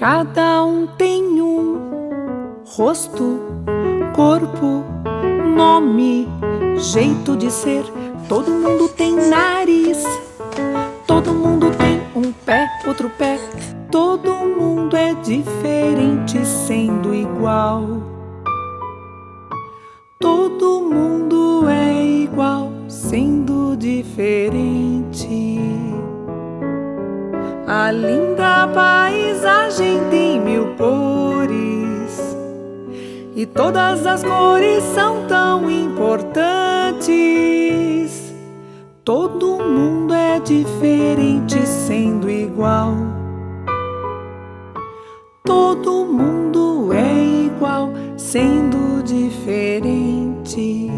Cada um tem um rosto, corpo, nome, jeito de ser. Todo mundo tem nariz, todo mundo tem um pé, outro pé. Todo mundo é diferente sendo igual. Todo mundo é igual sendo diferente. A linda paisagem tem 1000 cores e todas as cores são tão importantes. Todo mundo é diferente sendo igual. Todo mundo é igual sendo diferente.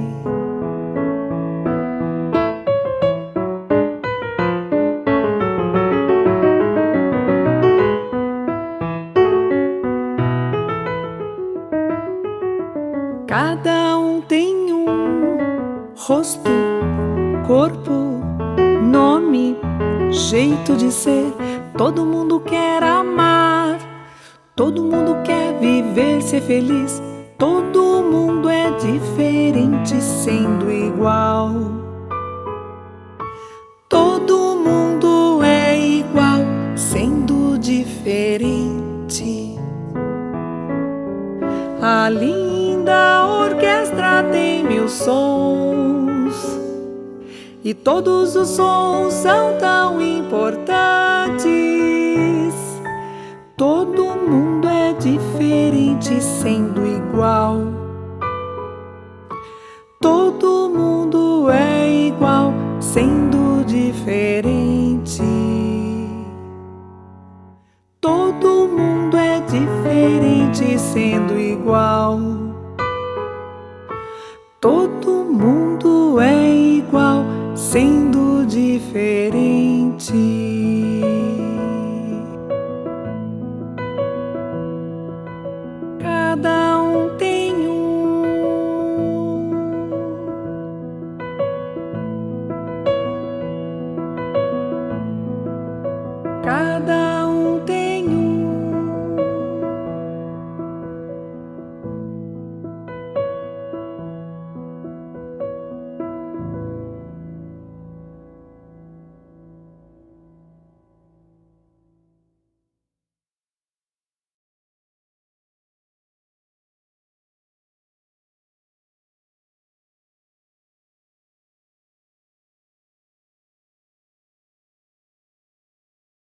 Cada um tem um rosto, corpo, nome, jeito de ser. Todo mundo quer amar, todo mundo quer viver, ser feliz. Todo mundo é diferente sendo igual. Todo mundo é igual sendo diferente. A linda orquestra tem 1000 sons e todos os sons são tão importantes. Todo mundo é diferente sendo igual. Todo mundo é igual sendo diferente. Todo mundo é diferente sendo igual. Todo mundo é igual sendo